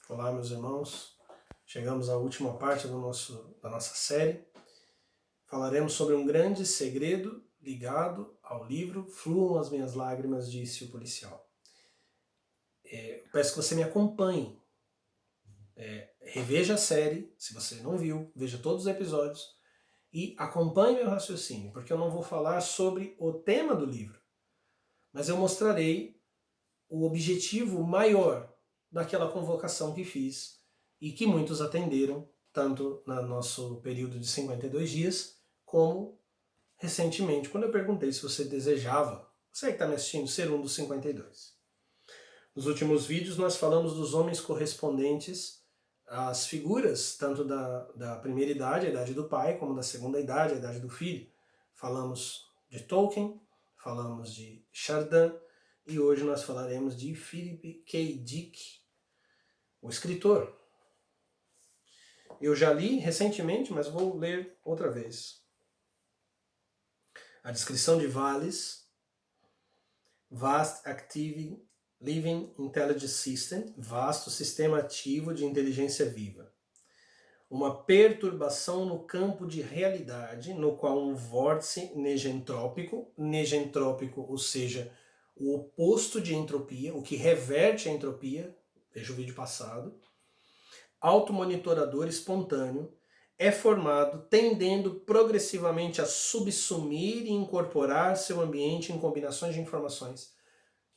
Olá, meus irmãos. Chegamos à última parte da nossa série. Falaremos sobre um grande segredo ligado ao livro Fluam as Minhas Lágrimas, disse o policial. Peço que você me acompanhe. Reveja a série, se você não viu, veja todos os episódios e acompanhe meu raciocínio, porque eu não vou falar sobre o tema do livro, mas eu mostrarei o objetivo maior daquela convocação que fiz e que muitos atenderam, tanto no nosso período de 52 dias, como recentemente, quando eu perguntei se você desejava, você que está me assistindo, ser um dos 52. Nos últimos vídeos nós falamos dos homens correspondentes às figuras, tanto da primeira idade, a idade do pai, como da segunda idade, a idade do filho. Falamos de Tolkien, falamos de Chardin, e hoje nós falaremos de Philip K. Dick, o escritor. Eu já li recentemente, mas vou ler outra vez. A descrição de Valis, Vast Active Living Intelligence System, vasto sistema ativo de inteligência viva. Uma perturbação no campo de realidade, no qual um vórtice negentrópico, ou seja, o oposto de entropia, o que reverte a entropia, veja o vídeo passado, automonitorador espontâneo, é formado tendendo progressivamente a subsumir e incorporar seu ambiente em combinações de informações.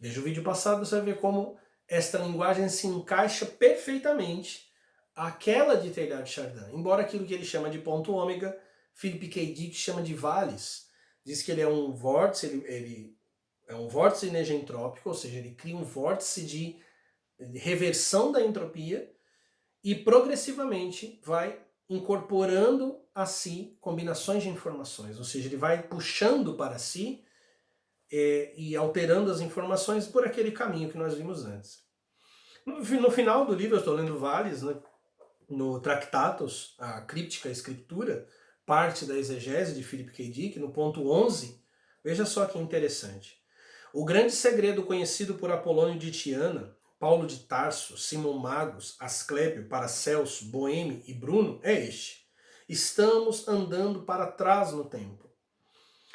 Veja o vídeo passado, você vai ver como esta linguagem se encaixa perfeitamente àquela de Teilhard-Chardin. Embora aquilo que ele chama de ponto ômega, Philip K. Dick chama de Valis. Diz que ele é um vórtice, ele é um vórtice negentrópico, ou seja, ele cria um vórtice de reversão da entropia e progressivamente vai incorporando a si combinações de informações, ou seja, ele vai puxando para si e alterando as informações por aquele caminho que nós vimos antes. No final do livro, eu estou lendo Valis, né, no Tractatus, a Críptica Escritura, parte da exegese de Philip K. Dick, no ponto 11, veja só que interessante. O grande segredo conhecido por Apolônio de Tiana, Paulo de Tarso, Simão Magos, Asclépio, Paracelso, Boêmio e Bruno é este. Estamos andando para trás no tempo.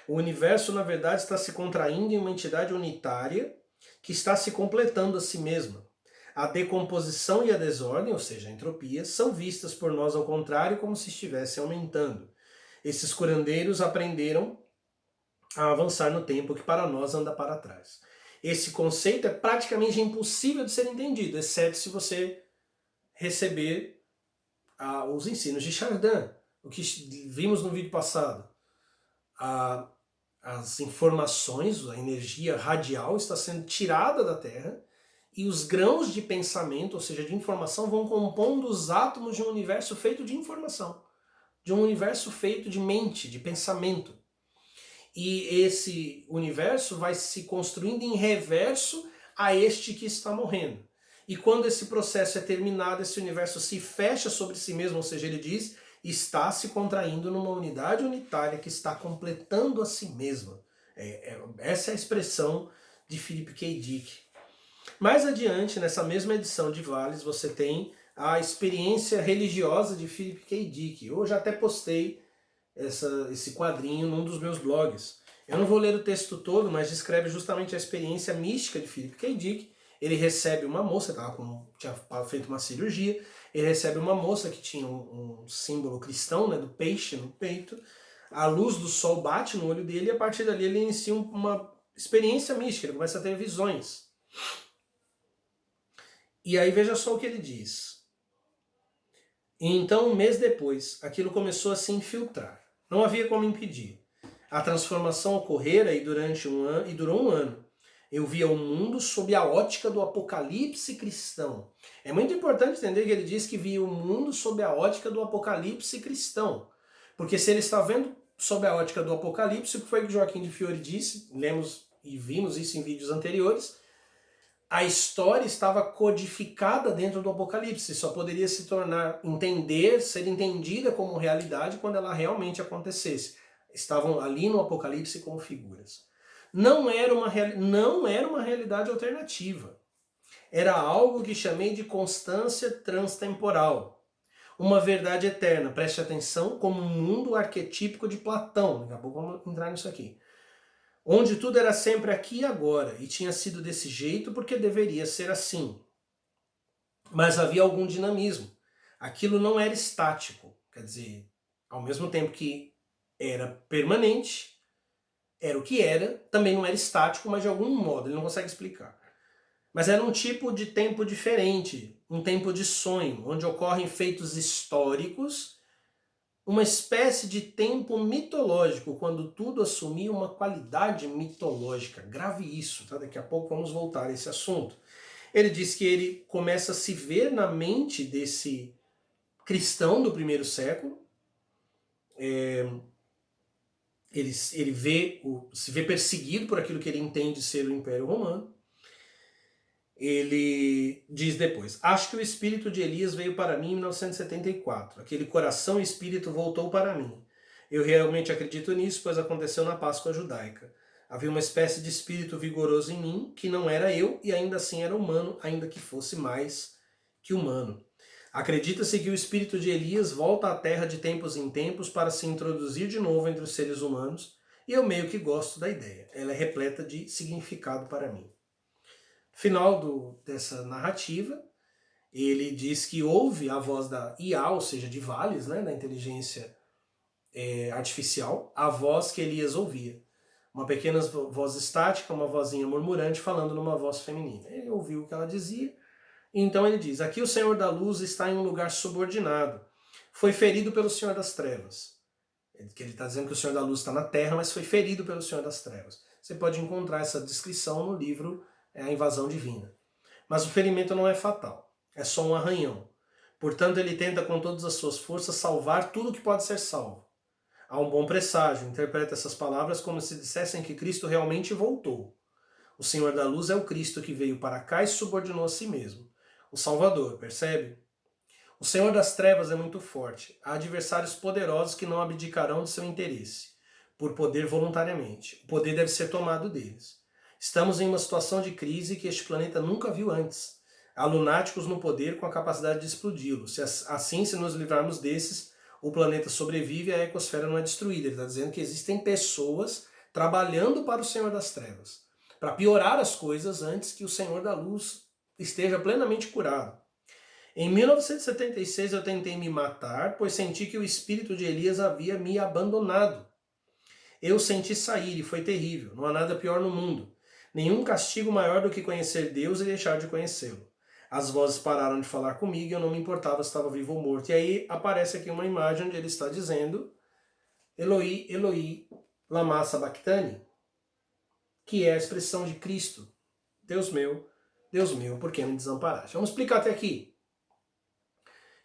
O universo, na verdade, está se contraindo em uma entidade unitária que está se completando a si mesma. A decomposição e a desordem, ou seja, a entropia, são vistas por nós ao contrário como se estivessem aumentando. Esses curandeiros aprenderam a avançar no tempo que para nós anda para trás. Esse conceito é praticamente impossível de ser entendido, exceto se você receber os ensinos de Chardin, o que vimos no vídeo passado. As informações, a energia radial está sendo tirada da Terra e os grãos de pensamento, ou seja, de informação, vão compondo os átomos de um universo feito de informação, de um universo feito de mente, de pensamento. E esse universo vai se construindo em reverso a este que está morrendo. E quando esse processo é terminado, esse universo se fecha sobre si mesmo, ou seja, ele diz, está se contraindo numa unidade unitária que está completando a si mesma. Essa é a expressão de Philip K. Dick. Mais adiante, nessa mesma edição de Valis, você tem a experiência religiosa de Philip K. Dick. Eu já até postei esse quadrinho num dos meus blogs. Eu não vou ler o texto todo, mas descreve justamente a experiência mística de Philip K. Dick. Ele recebe uma moça, tinha feito uma cirurgia, ele recebe uma moça que tinha um símbolo cristão, né, do peixe no peito, a luz do sol bate no olho dele e a partir dali ele inicia uma experiência mística, ele começa a ter visões. E aí veja só o que ele diz. E então, um mês depois, aquilo começou a se infiltrar. Não havia como impedir. A transformação ocorrera e durou um ano. Eu via o mundo sob a ótica do apocalipse cristão. É muito importante entender que ele diz que via o mundo sob a ótica do apocalipse cristão. Porque se ele está vendo sob a ótica do apocalipse, o que foi que Joaquim de Fiore disse, lemos e vimos isso em vídeos anteriores, a história estava codificada dentro do Apocalipse, só poderia se ser entendida como realidade quando ela realmente acontecesse. Estavam ali no Apocalipse como figuras. Não era uma realidade alternativa. Era algo que chamei de constância transtemporal. Uma verdade eterna, preste atenção, como um mundo arquetípico de Platão. Daqui a pouco vamos entrar nisso aqui. Onde tudo era sempre aqui e agora, e tinha sido desse jeito porque deveria ser assim. Mas havia algum dinamismo. Aquilo não era estático, quer dizer, ao mesmo tempo que era permanente, era o que era, também não era estático, mas de algum modo, ele não consegue explicar. Mas era um tipo de tempo diferente, um tempo de sonho, onde ocorrem feitos históricos, uma espécie de tempo mitológico, quando tudo assumia uma qualidade mitológica. Grave isso, tá? Daqui a pouco vamos voltar a esse assunto. Ele diz que ele começa a se ver na mente desse cristão do primeiro século, ele se vê perseguido por aquilo que ele entende ser o Império Romano. Ele diz depois: acho que o espírito de Elias veio para mim em 1974. Aquele coração e espírito voltou para mim. Eu realmente acredito nisso, pois aconteceu na Páscoa judaica. Havia uma espécie de espírito vigoroso em mim, que não era eu e ainda assim era humano, ainda que fosse mais que humano. Acredita-se que o espírito de Elias volta à Terra de tempos em tempos para se introduzir de novo entre os seres humanos, e eu meio que gosto da ideia. Ela é repleta de significado para mim. Final dessa narrativa, ele diz que ouve a voz da IA, ou seja, de Vales, né, da inteligência artificial, a voz que Elias ouvia. Uma pequena voz estática, uma vozinha murmurante, falando numa voz feminina. Ele ouviu o que ela dizia, e então ele diz: aqui o Senhor da Luz está em um lugar subordinado. Foi ferido pelo Senhor das Trevas. Ele está dizendo que o Senhor da Luz está na Terra, mas foi ferido pelo Senhor das Trevas. Você pode encontrar essa descrição no livro A Invasão Divina. Mas o ferimento não é fatal, é só um arranhão. Portanto, ele tenta com todas as suas forças salvar tudo que pode ser salvo. Há um bom presságio, interpreta essas palavras como se dissessem que Cristo realmente voltou. O Senhor da Luz é o Cristo que veio para cá e subordinou a si mesmo. O Salvador, percebe? O Senhor das Trevas é muito forte. Há adversários poderosos que não abdicarão de seu interesse, por poder voluntariamente. O poder deve ser tomado deles. Estamos em uma situação de crise que este planeta nunca viu antes. Há lunáticos no poder com a capacidade de explodi-lo. Se nos livrarmos desses, o planeta sobrevive e a ecosfera não é destruída. Ele está dizendo que existem pessoas trabalhando para o Senhor das Trevas, para piorar as coisas antes que o Senhor da Luz esteja plenamente curado. Em 1976 eu tentei me matar, pois senti que o espírito de Elias havia me abandonado. Eu senti sair e foi terrível. Não há nada pior no mundo. Nenhum castigo maior do que conhecer Deus e deixar de conhecê-lo. As vozes pararam de falar comigo e eu não me importava se estava vivo ou morto. E aí aparece aqui uma imagem onde ele está dizendo: Eloi, Eloi, lama sabachthani, que é a expressão de Cristo. Deus meu, por que me desamparaste? Vamos explicar até aqui.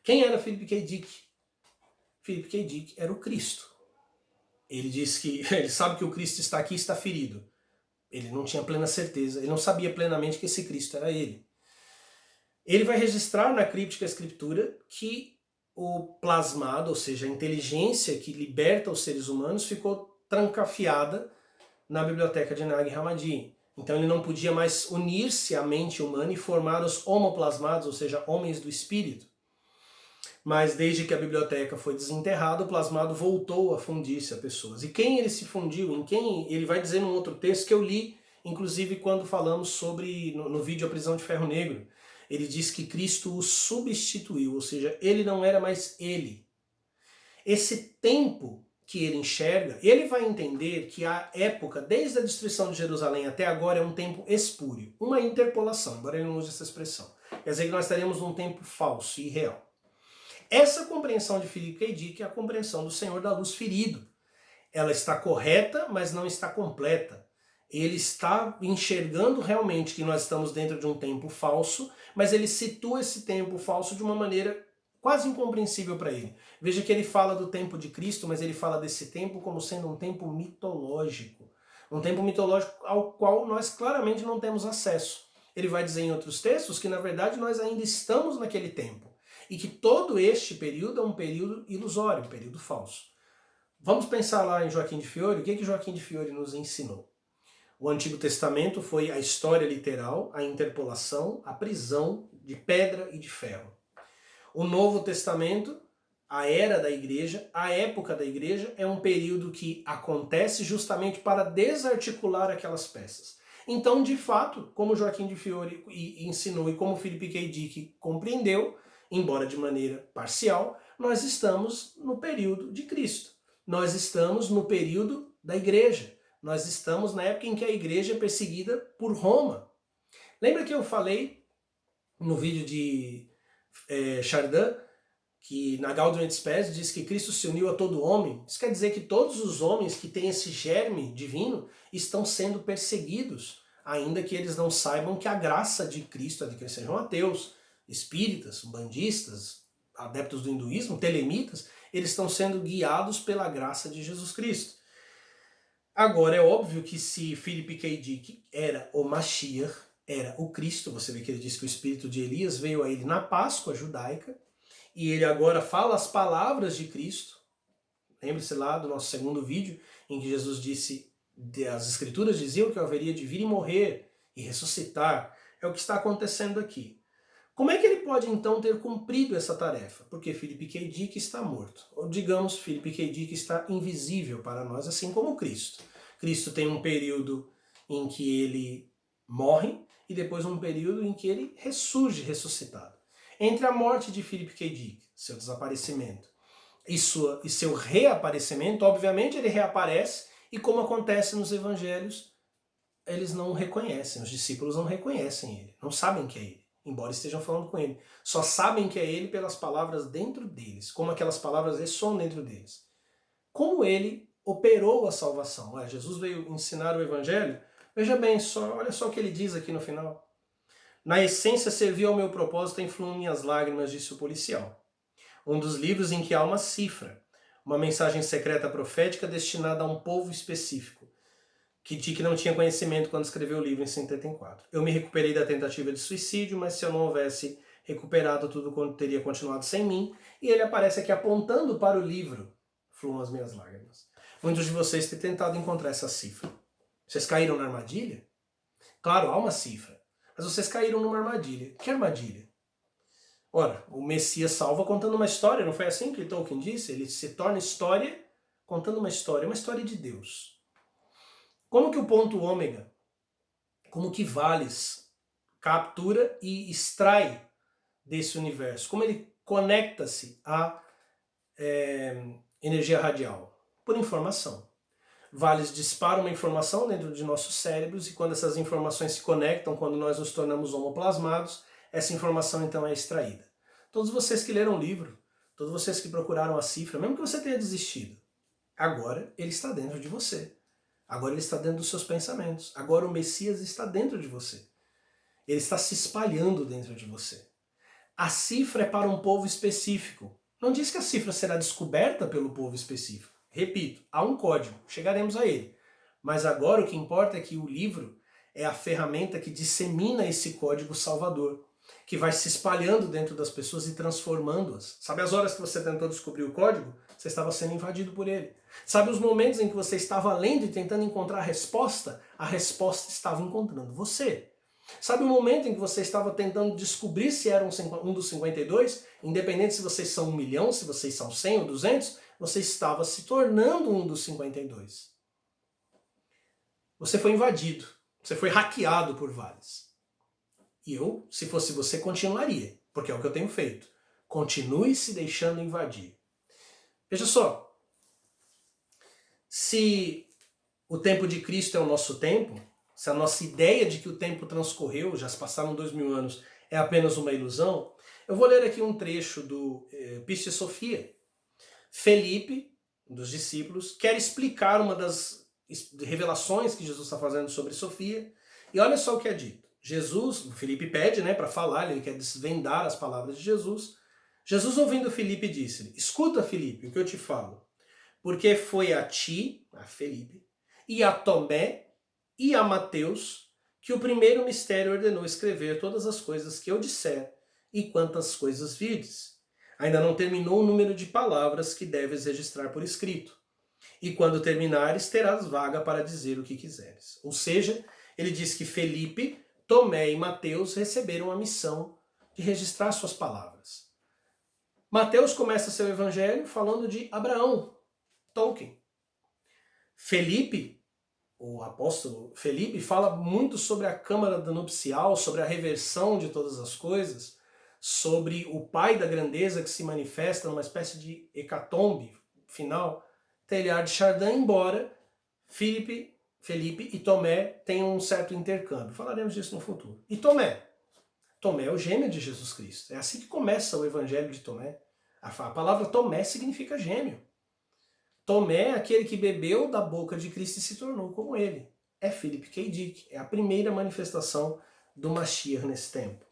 Quem era Philip K. Dick? Philip K. Dick era o Cristo. Ele diz que ele sabe que o Cristo está aqui e está ferido. Ele não tinha plena certeza, ele não sabia plenamente que esse Cristo era ele. Ele vai registrar na Críptica Escritura que o plasmado, ou seja, a inteligência que liberta os seres humanos, ficou trancafiada na biblioteca de Nag Hammadi. Então ele não podia mais unir-se à mente humana e formar os homoplasmados, ou seja, homens do espírito. Mas desde que a biblioteca foi desenterrada, o plasmado voltou a fundir-se a pessoas. E quem ele se fundiu? Em quem? Ele vai dizer num outro texto que eu li, inclusive quando falamos sobre, no vídeo A Prisão de Ferro Negro, ele diz que Cristo o substituiu, ou seja, ele não era mais ele. Esse tempo que ele enxerga, ele vai entender que a época, desde a destruição de Jerusalém até agora, é um tempo espúrio, uma interpolação, embora ele não use essa expressão. Quer dizer que nós estaríamos num tempo falso e irreal. Essa compreensão de Philip K. Dick é a compreensão do Senhor da Luz ferido. Ela está correta, mas não está completa. Ele está enxergando realmente que nós estamos dentro de um tempo falso, mas ele situa esse tempo falso de uma maneira quase incompreensível para ele. Veja que ele fala do tempo de Cristo, mas ele fala desse tempo como sendo um tempo mitológico. Um tempo mitológico ao qual nós claramente não temos acesso. Ele vai dizer em outros textos que, na verdade, nós ainda estamos naquele tempo. E que todo este período é um período ilusório, um período falso. Vamos pensar lá em Joaquim de Fiore. O que Joaquim de Fiore nos ensinou? O Antigo Testamento foi a história literal, a interpolação, a prisão de pedra e de ferro. O Novo Testamento, a era da igreja, a época da igreja, é um período que acontece justamente para desarticular aquelas peças. Então, de fato, como Joaquim de Fiore ensinou e como Philip K. Dick compreendeu, embora de maneira parcial, nós estamos no período de Cristo. Nós estamos no período da igreja. Nós estamos na época em que a igreja é perseguida por Roma. Lembra que eu falei no vídeo de Chardin, que na Gaudium et Spes diz que Cristo se uniu a todo homem? Isso quer dizer que todos os homens que têm esse germe divino estão sendo perseguidos, ainda que eles não saibam que a graça de Cristo, de que eles sejam ateus, espíritas, bandistas, adeptos do hinduísmo, telemitas, eles estão sendo guiados pela graça de Jesus Cristo. Agora, é óbvio que se Philip K. Dick era o Mashiach, era o Cristo, você vê que ele diz que o espírito de Elias veio a ele na Páscoa judaica, e ele agora fala as palavras de Cristo. Lembre-se lá do nosso segundo vídeo, em que Jesus disse, as escrituras diziam que eu haveria de vir e morrer e ressuscitar. É o que está acontecendo aqui. Como é que ele pode então ter cumprido essa tarefa? Porque Philip K. Dick está morto. Ou digamos, Philip K. Dick está invisível para nós, assim como Cristo. Cristo tem um período em que ele morre e depois um período em que ele ressurge ressuscitado. Entre a morte de Philip K. Dick, seu desaparecimento, e seu reaparecimento, obviamente ele reaparece e, como acontece nos evangelhos, eles não o reconhecem, os discípulos não reconhecem ele, não sabem que é ele, embora estejam falando com ele. Só sabem que é ele pelas palavras dentro deles, como aquelas palavras ressoam dentro deles. Como ele operou a salvação. Jesus veio ensinar o evangelho. Veja bem, olha só o que ele diz aqui no final. Na essência, serviu ao meu propósito em fluem minhas lágrimas, disse o policial. Um dos livros em que há uma cifra, uma mensagem secreta profética destinada a um povo específico, que Dick não tinha conhecimento quando escreveu o livro em 74. Eu me recuperei da tentativa de suicídio, mas se eu não houvesse recuperado, tudo teria continuado sem mim. E ele aparece aqui apontando para o livro, Fluam as minhas lágrimas. Muitos de vocês têm tentado encontrar essa cifra. Vocês caíram na armadilha? Claro, há uma cifra. Mas vocês caíram numa armadilha. Que armadilha? Ora, o Messias salva contando uma história, não foi assim que Tolkien disse? Ele se torna história contando uma história de Deus. Como que o ponto ômega, como que Vales captura e extrai desse universo? Como ele conecta-se à energia radial? Por informação. Vales dispara uma informação dentro de nossos cérebros e quando essas informações se conectam, quando nós nos tornamos homoplasmados, essa informação então é extraída. Todos vocês que leram o livro, todos vocês que procuraram a cifra, mesmo que você tenha desistido, agora ele está dentro de você. Agora ele está dentro dos seus pensamentos. Agora o Messias está dentro de você. Ele está se espalhando dentro de você. A cifra é para um povo específico. Não diz que a cifra será descoberta pelo povo específico. Repito, há um código, chegaremos a ele. Mas agora o que importa é que o livro é a ferramenta que dissemina esse código salvador, que vai se espalhando dentro das pessoas e transformando-as. Sabe as horas que você tentou descobrir o código? Você estava sendo invadido por ele. Sabe os momentos em que você estava lendo e tentando encontrar a resposta estava encontrando você. Sabe o momento em que você estava tentando descobrir se era um dos 52? Independente se vocês são 1 milhão, se vocês são 100 ou 200, você estava se tornando um dos 52. Você foi invadido. Você foi hackeado por Vales. E eu, se fosse você, continuaria, porque é o que eu tenho feito. Continue se deixando invadir. Veja só, se o tempo de Cristo é o nosso tempo, se a nossa ideia de que o tempo transcorreu, já se passaram 2000 anos, é apenas uma ilusão, eu vou ler aqui um trecho do Pistis Sophia. Felipe, um dos discípulos, quer explicar uma das revelações que Jesus está fazendo sobre Sofia, e olha só o que é dito. Jesus, Felipe pede, para falar, ele quer desvendar as palavras de Jesus. Jesus, ouvindo Felipe, disse-lhe: escuta, Felipe, o que eu te falo, porque foi a ti, a Felipe, e a Tomé e a Mateus que o primeiro mistério ordenou escrever todas as coisas que eu disser e quantas coisas vides. Ainda não terminou o número de palavras que deves registrar por escrito. E quando terminares, terás vaga para dizer o que quiseres. Ou seja, ele diz que Felipe, Tomé e Mateus receberam a missão de registrar suas palavras. Mateus começa seu evangelho falando de Abraão, Tolkien. Felipe, o apóstolo Felipe, fala muito sobre a câmara da nupcial, sobre a reversão de todas as coisas, sobre o Pai da grandeza que se manifesta numa espécie de hecatombe final, Teilhard de Chardin, embora Felipe e Tomé tenham um certo intercâmbio. Falaremos disso no futuro. E Tomé? Tomé é o gêmeo de Jesus Cristo. É assim que começa o evangelho de Tomé. A palavra Tomé significa gêmeo. Tomé é aquele que bebeu da boca de Cristo e se tornou como ele. É Philip K. Dick. É a primeira manifestação do Mashiach nesse tempo.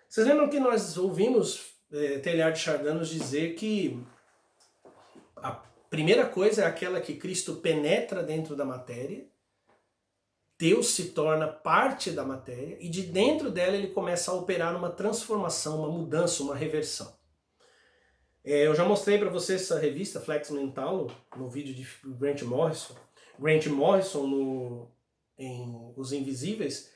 Vocês lembram que nós ouvimos Teilhard de Chardin nos dizer que a primeira coisa é aquela que Cristo penetra dentro da matéria, Deus se torna parte da matéria e de dentro dela ele começa a operar uma transformação, uma mudança, uma reversão. Eu já mostrei para vocês essa revista, Flex Mental, no vídeo de Grant Morrison. Grant Morrison, em Os Invisíveis,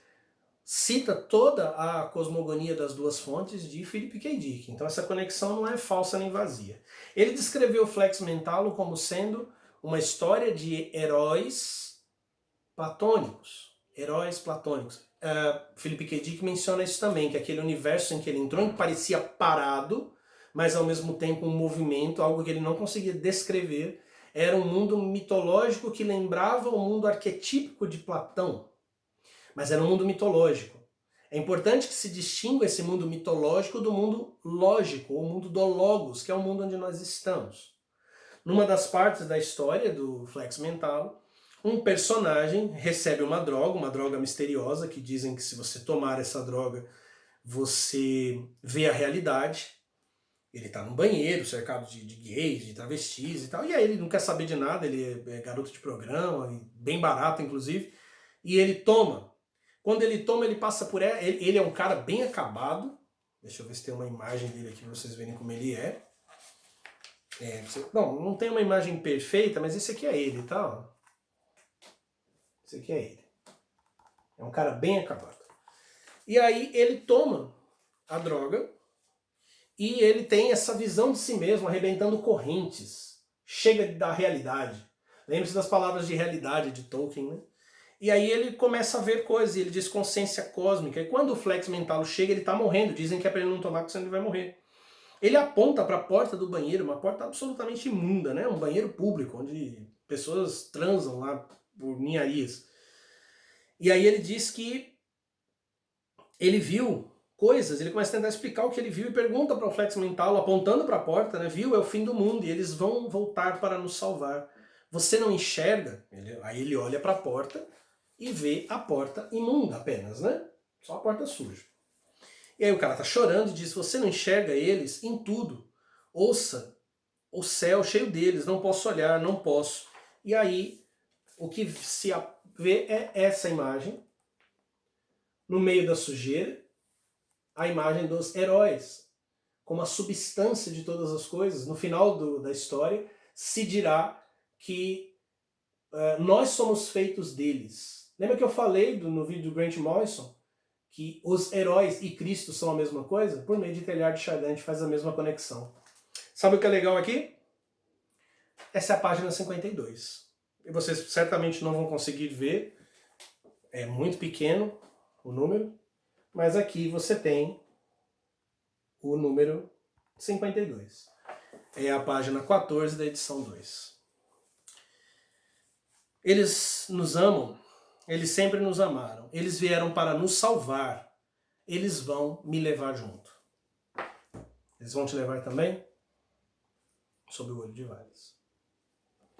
cita toda a cosmogonia das duas fontes de Philip K. Dick. Então essa conexão não é falsa nem vazia. Ele descreveu o Flex Mental como sendo uma história de heróis platônicos. Philip K. Dick menciona isso também, que aquele universo em que ele entrou, em que parecia parado, mas ao mesmo tempo um movimento, algo que ele não conseguia descrever, era um mundo mitológico que lembrava o mundo arquetípico de Platão, mas era um mundo mitológico. É importante que se distinga esse mundo mitológico do mundo lógico, o mundo do Logos, que é o mundo onde nós estamos. Numa das partes da história do Flex Mental, um personagem recebe uma droga misteriosa, que dizem que se você tomar essa droga, você vê a realidade. Ele tá num banheiro, cercado de gays, de travestis e tal, e aí ele não quer saber de nada, ele é garoto de programa, bem barato inclusive, e ele toma. Quando ele toma, ele passa por ela, ele é um cara bem acabado, deixa eu ver se tem uma imagem dele aqui pra vocês verem como ele é. Não tem uma imagem perfeita, mas esse aqui é ele, tá? Esse aqui é ele. É um cara bem acabado. E aí ele toma a droga, e ele tem essa visão de si mesmo, arrebentando correntes. Chega da realidade. Lembre-se das palavras de realidade de Tolkien, né? E aí ele começa a ver coisas, ele diz consciência cósmica. E quando o Flex Mental chega, ele está morrendo. Dizem que é para ele não tomar, porque senão ele vai morrer. Ele aponta para a porta do banheiro, uma porta absolutamente imunda, né? Um banheiro público, onde pessoas transam lá por ninharias. E aí ele diz que ele viu coisas, ele começa a tentar explicar o que ele viu e pergunta para o Flex Mental, apontando para a porta, né? Viu, é o fim do mundo e eles vão voltar para nos salvar. Você não enxerga? Aí ele olha para a porta e vê a porta imunda apenas, né? Só a porta suja. E aí o cara tá chorando e diz, você não enxerga eles em tudo. Ouça o céu cheio deles, não posso olhar, não posso. E aí o que se vê é essa imagem, no meio da sujeira, a imagem dos heróis, como a substância de todas as coisas. No final da história se dirá que nós somos feitos deles. Lembra que eu falei no vídeo do Grant Morrison que os heróis e Cristo são a mesma coisa? Por meio de Teilhard de Chardin a gente faz a mesma conexão. Sabe o que é legal aqui? Essa é a página 52. E vocês certamente não vão conseguir ver, é muito pequeno o número, mas aqui você tem o número 52. É a página 14 da edição 2. Eles nos amam, eles sempre nos amaram, eles vieram para nos salvar, eles vão me levar junto. Eles vão te levar também? Sob o olho de Vales.